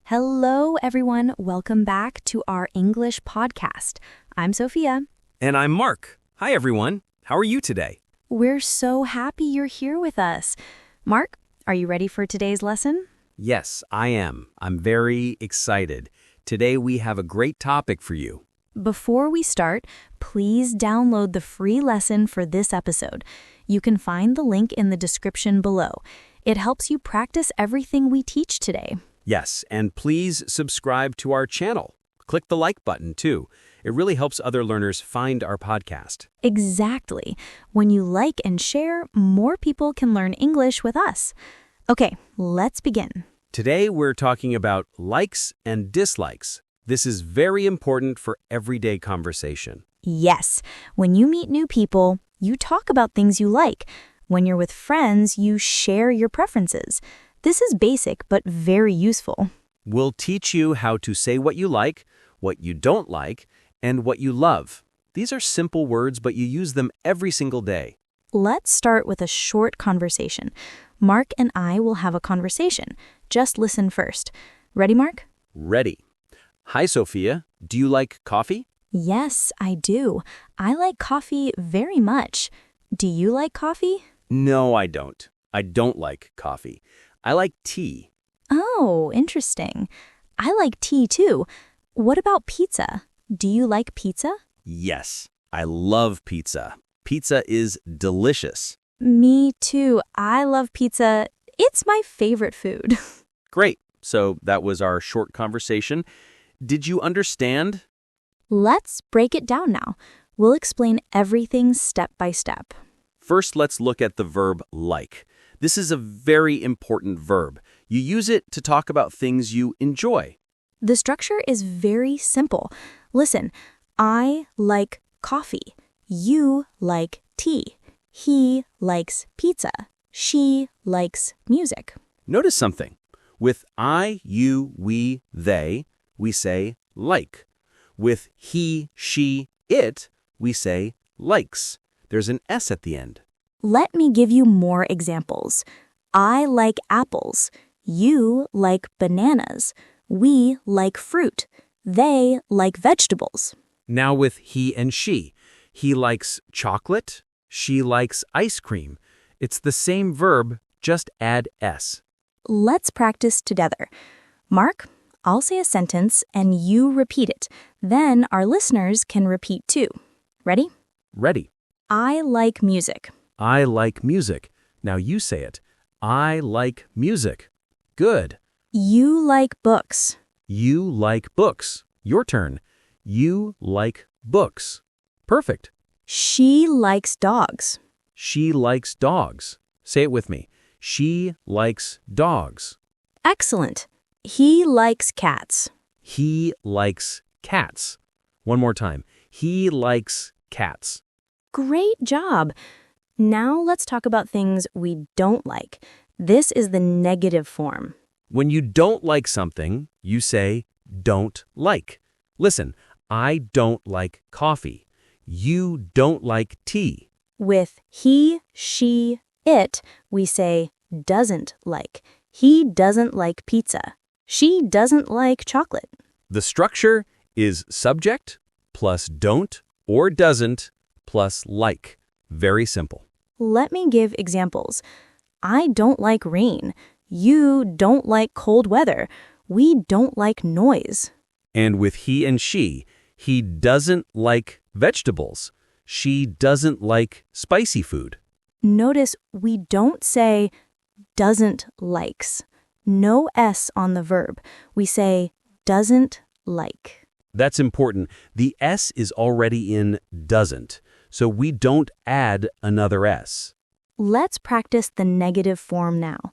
Hello, everyone. Welcome back to our English podcast. I'm Sophia. And I'm Mark. Hi, everyone. How are you today? We're so happy you're here with us. Mark, are you ready for today's lesson? Yes, I am. I'm very excited. Today we have a great topic for you. Before we start, please download the free lesson for this episode. You can find the link in the description below. It helps you practice everything we teach today. Yes, and please subscribe to our channel. Click the like button, too. It really helps other learners find our podcast. Exactly. When you like and share, more people can learn English with us. Okay, let's begin. Today we're talking about likes and dislikes. This is very important for everyday conversation. Yes, when you meet new people, you talk about things you like. When you're with friends, you share your preferences. This is basic but very useful. We'll teach you how to say what you like, what you don't like, and what you love. These are simple words, but you use them every single day. Let's start with a short conversation. Mark and I will have a conversation. Just listen first. Ready, Mark? Ready. Hi, Sophia. Do you like coffee? Yes, I do. I like coffee very much. Do you like coffee? No, I don't. I don't like coffee. I like tea. Oh, interesting. I like tea too. What about pizza? Do you like pizza? Yes, I love pizza. Pizza is delicious. Me too. I love pizza. It's my favorite food. Great. So that was our short conversation. Did you understand? Let's break it down now. We'll explain everything step by step. First, let's look at the verb like. This is a very important verb. You use it to talk about things you enjoy. The structure is very simple. Listen, I like coffee. You like tea. He likes pizza. She likes music. Notice something. With I, you, we, they, we say like. With he, she, it, we say likes. There's an S at the end. Let me give you more examples. I like apples. You like bananas. We like fruit. They like vegetables. Now with he and she. He likes chocolate. She likes ice cream. It's the same verb, just add S. Let's practice together. Mark, I'll say a sentence and you repeat it. Then our listeners can repeat too. Ready? Ready. I like music. I like music. Now you say it. I like music. Good. You like books. You like books. Your turn. You like books. Perfect. She likes dogs. She likes dogs. Say it with me. She likes dogs. Excellent. He likes cats. He likes cats. One more time. He likes cats. Great job. Now let's talk about things we don't like. This is the negative form. When you don't like something, you say don't like. Listen, I don't like coffee. You don't like tea. With he, she, it, we say doesn't like. He doesn't like pizza. She doesn't like chocolate. The structure is subject plus don't or doesn't plus like. Very simple. Let me give examples. I don't like rain. You don't like cold weather. We don't like noise. And with he and she, he doesn't like vegetables. She doesn't like spicy food. Notice we don't say doesn't likes. No S on the verb. We say doesn't like. That's important. The S is already in doesn't, so we don't add another S. Let's practice the negative form now.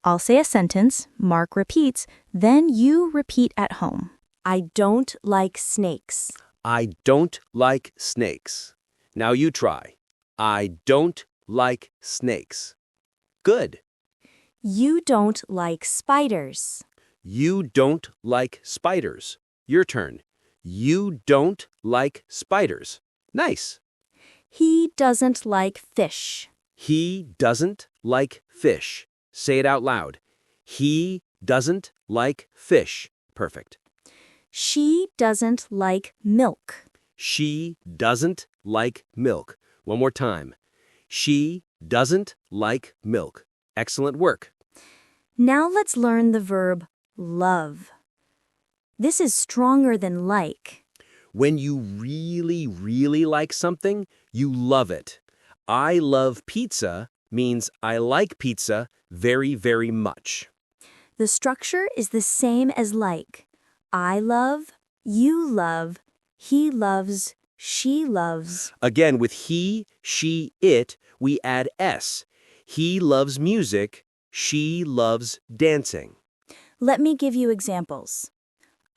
I'll say a sentence, Mark repeats, then you repeat at home. I don't like snakes. I don't like snakes. Now you try. I don't like snakes. Good. You don't like spiders. You don't like spiders. Your turn. You don't like spiders. Nice. He doesn't like fish. He doesn't like fish. Say it out loud. He doesn't like fish. Perfect. She doesn't like milk. She doesn't like milk. One more time. She doesn't like milk. Excellent work. Now let's learn the verb love. This is stronger than like. When you really, really like something, you love it. I love pizza means I like pizza very, very much. The structure is the same as like. I love, you love, he loves, she loves. Again, with he, she, it, we add S. He loves music. She loves dancing. Let me give you examples.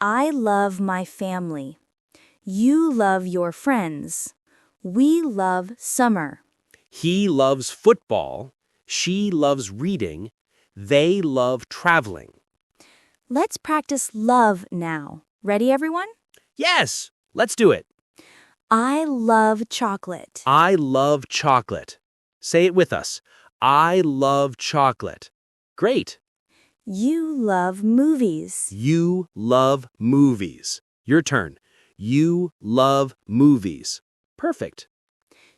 I love my family. You love your friends. We love summer. He loves football. She loves reading. They love traveling. Let's practice love now. Ready, everyone? Yes, let's do it. I love chocolate. I love chocolate. Say it with us. I love chocolate. Great. You love movies. You love movies. Your turn. You love movies. Perfect.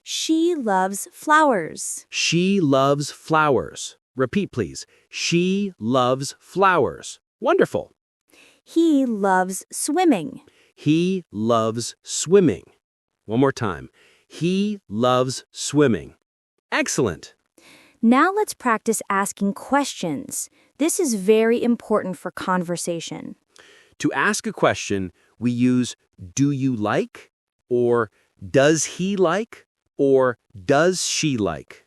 She loves flowers. She loves flowers. Repeat, please. She loves flowers. Wonderful. He loves swimming. He loves swimming. One more time. He loves swimming. Excellent. Now let's practice asking questions. This is very important for conversation. To ask a question, we use do you like, or does he like, or does she like?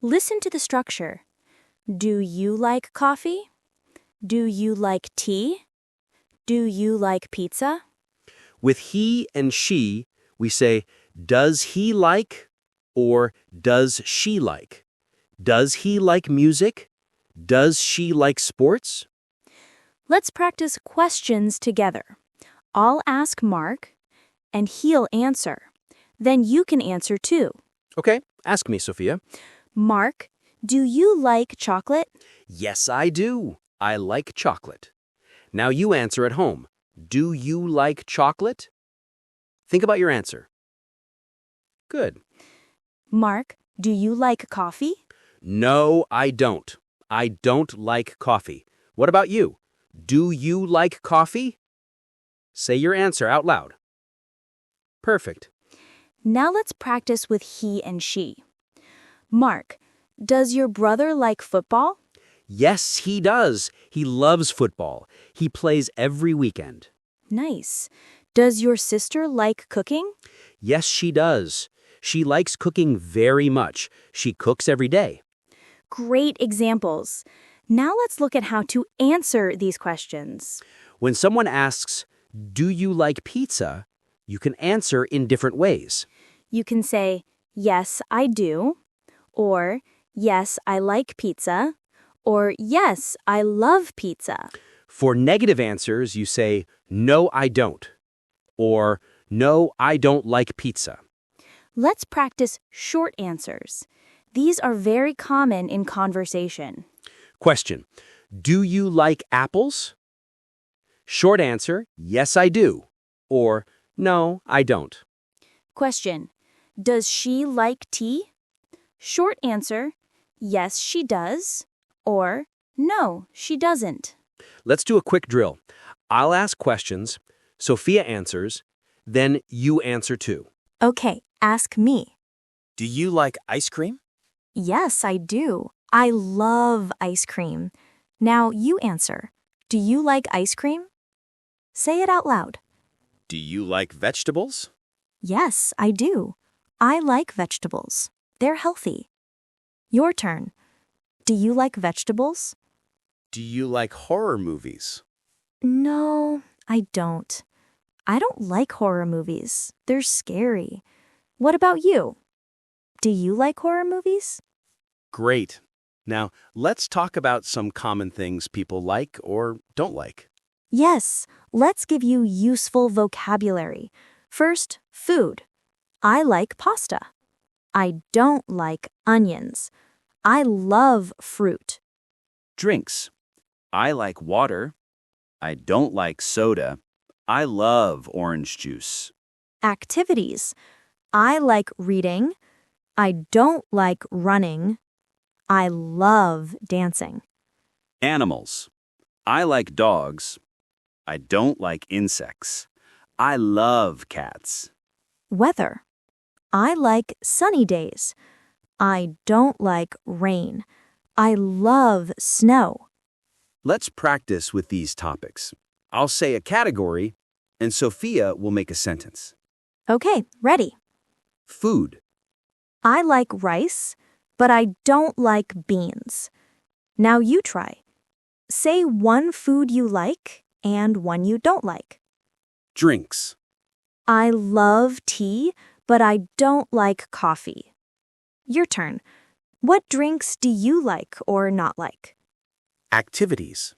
Listen to the structure. Do you like coffee? Do you like tea? Do you like pizza? With he and she, we say, does he like, or does she like? Does he like music? Does she like sports? Let's practice questions together. I'll ask Mark, and he'll answer. Then you can answer too. Okay, ask me, Sophia. Mark, do you like chocolate? Yes, I do. I like chocolate. Now you answer at home. Do you like chocolate? Think about your answer. Good. Mark, do you like coffee? No, I don't. I don't like coffee. What about you? Do you like coffee? Say your answer out loud. Perfect. Now let's practice with he and she. Mark, does your brother like football? Yes, he does. He loves football. He plays every weekend. Nice. Does your sister like cooking? Yes, she does. She likes cooking very much. She cooks every day. Great examples. Now let's look at how to answer these questions. When someone asks, do you like pizza? You can answer in different ways. You can say, yes, I do, or yes, I like pizza, or yes, I love pizza. For negative answers, you say, no, I don't, or no, I don't like pizza. Let's practice short answers. These are very common in conversation. Question, do you like apples? Short answer, yes, I do, or no, I don't. Question, does she like tea? Short answer, yes, she does, or no, she doesn't. Let's do a quick drill. I'll ask questions, Sophia answers, then you answer too. Okay, ask me. Do you like ice cream? Yes, I do. I love ice cream. Now you answer. Do you like ice cream? Say it out loud. Do you like vegetables? Yes, I do. I like vegetables. They're healthy. Your turn. Do you like vegetables? Do you like horror movies? No, I don't. I don't like horror movies. They're scary. What about you? Do you like horror movies? Great. Now, let's talk about some common things people like or don't like. Yes, let's give you useful vocabulary. First, food. I like pasta. I don't like onions. I love fruit. Drinks. I like water. I don't like soda. I love orange juice. Activities. I like reading. I don't like running. I love dancing. Animals. I like dogs. I don't like insects. I love cats. Weather. I like sunny days. I don't like rain. I love snow. Let's practice with these topics. I'll say a category, and Sophia will make a sentence. Okay, ready. Food. I like rice, but I don't like beans. Now you try. Say one food you like and one you don't like. Drinks. I love tea, but I don't like coffee. Your turn. What drinks do you like or not like? Activities.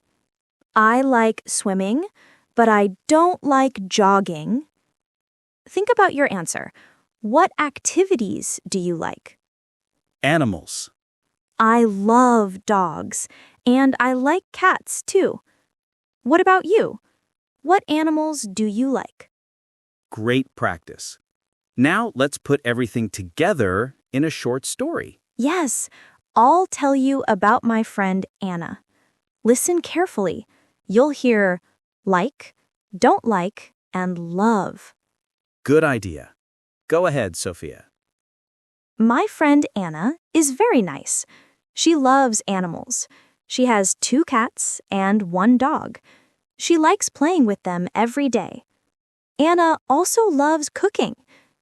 I like swimming, but I don't like jogging. Think about your answer. What activities do you like? Animals. I love dogs, and I like cats too. What about you? What animals do you like? Great practice. Now let's put everything together in a short story. Yes, I'll tell you about my friend Anna. Listen carefully. You'll hear like, don't like, and love. Good idea. Go ahead, Sophia. My friend Anna is very nice. She loves animals. She has 2 cats and 1 dog. She likes playing with them every day. Anna also loves cooking.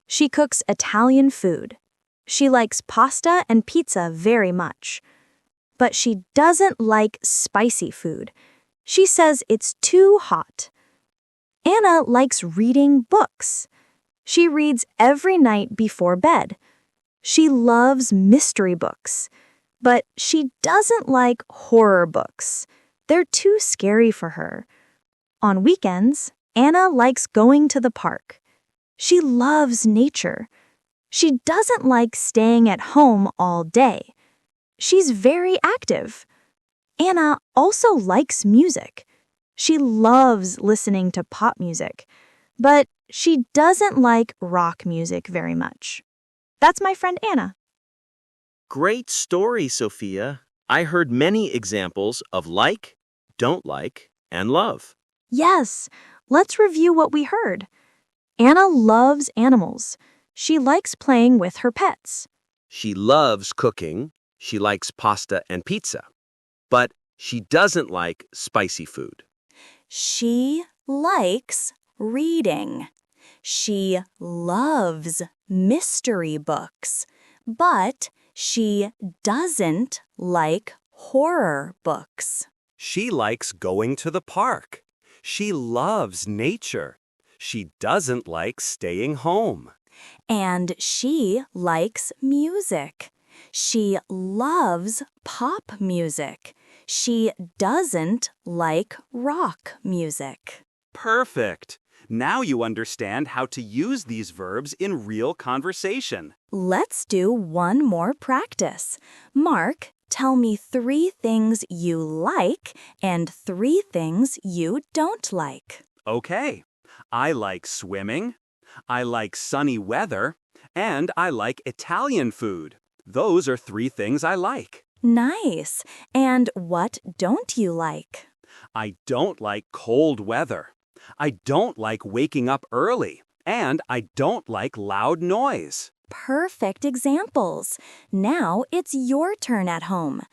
She cooks Italian food. She likes pasta and pizza very much. But she doesn't like spicy food. She says it's too hot. Anna likes reading books. She reads every night before bed. She loves mystery books. But she doesn't like horror books. They're too scary for her. On weekends, Anna likes going to the park. She loves nature. She doesn't like staying at home all day. She's very active. Anna also likes music. She loves listening to pop music, but she doesn't like rock music very much. That's my friend Anna. Great story, Sophia. I heard many examples of like, don't like, and love. Yes, let's review what we heard. Anna loves animals. She likes playing with her pets. She loves cooking. She likes pasta and pizza. But she doesn't like spicy food. She likes reading. She loves mystery books, but she doesn't like horror books. She likes going to the park. She loves nature. She doesn't like staying home. And she likes music. She loves pop music. She doesn't like rock music. Perfect. Now you understand how to use these verbs in real conversation. Let's do one more practice. Mark, tell me 3 things you like and 3 things you don't like. Okay. I like swimming. I like sunny weather. And I like Italian food. Those are 3 things I like. Nice. And what don't you like? I don't like cold weather. I don't like waking up early. And I don't like loud noise. Perfect examples. Now it's your turn at home.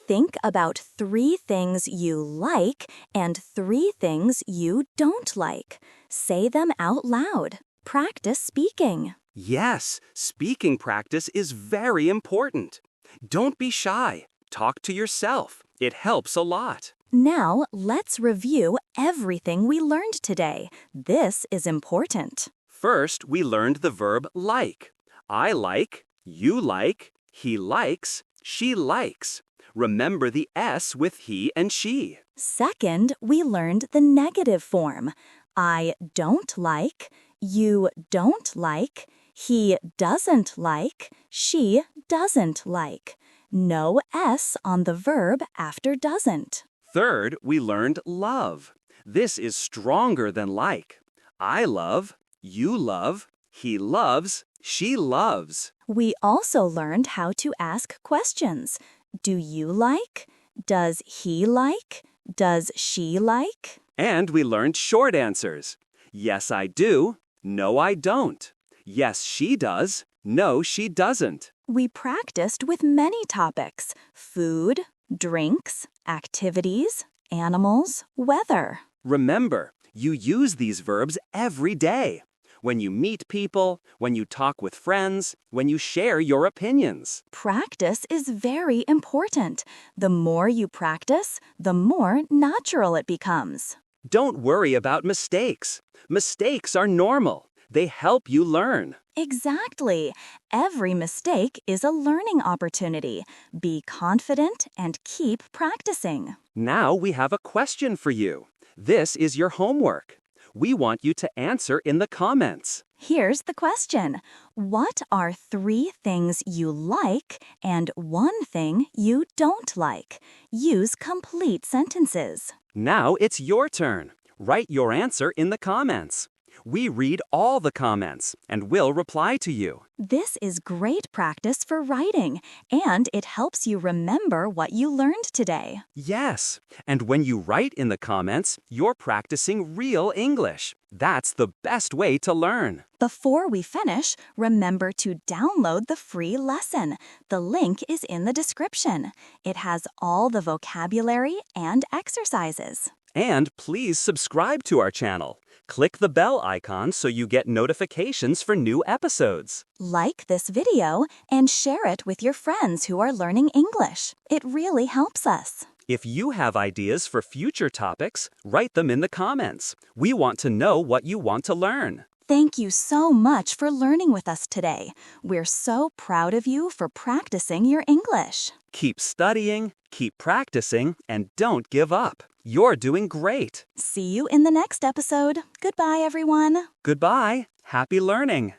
Think about 3 things you like and 3 things you don't like. Say them out loud. Practice speaking. Yes, speaking practice is very important. Don't be shy. Talk to yourself. It helps a lot. Now let's review everything we learned today. This is important. First, we learned the verb like. I like, you like, he likes, she likes. Remember the S with he and she. Second, we learned the negative form. I don't like, you don't like, he doesn't like, she doesn't like. No S on the verb after doesn't. Third, we learned love. This is stronger than like. I love, you love, he loves, she loves. We also learned how to ask questions. Do you like? Does he like? Does she like? And we learned short answers. Yes, I do. No, I don't. Yes, she does. No, she doesn't. We practiced with many topics: food, drinks, activities, animals, weather. Remember, you use these verbs every day. When you meet people, when you talk with friends, when you share your opinions. Practice is very important. The more you practice, the more natural it becomes. Don't worry about mistakes. Mistakes are normal. They help you learn. Exactly. Every mistake is a learning opportunity. Be confident and keep practicing. Now we have a question for you. This is your homework. We want you to answer in the comments. Here's the question. What are 3 things you like and 1 thing you don't like? Use complete sentences. Now it's your turn. Write your answer in the comments. We read all the comments and we'll reply to you. This is great practice for writing, and it helps you remember what you learned today. Yes, and when you write in the comments, you're practicing real English. That's the best way to learn. Before we finish, remember to download the free lesson. The link is in the description. It has all the vocabulary and exercises. And please subscribe to our channel. Click the bell icon so you get notifications for new episodes. Like this video and share it with your friends who are learning English. It really helps us. If you have ideas for future topics, write them in the comments. We want to know what you want to learn. Thank you so much for learning with us today. We're so proud of you for practicing your English. Keep studying, keep practicing, and don't give up. You're doing great. See you in the next episode. Goodbye, everyone. Goodbye. Happy learning.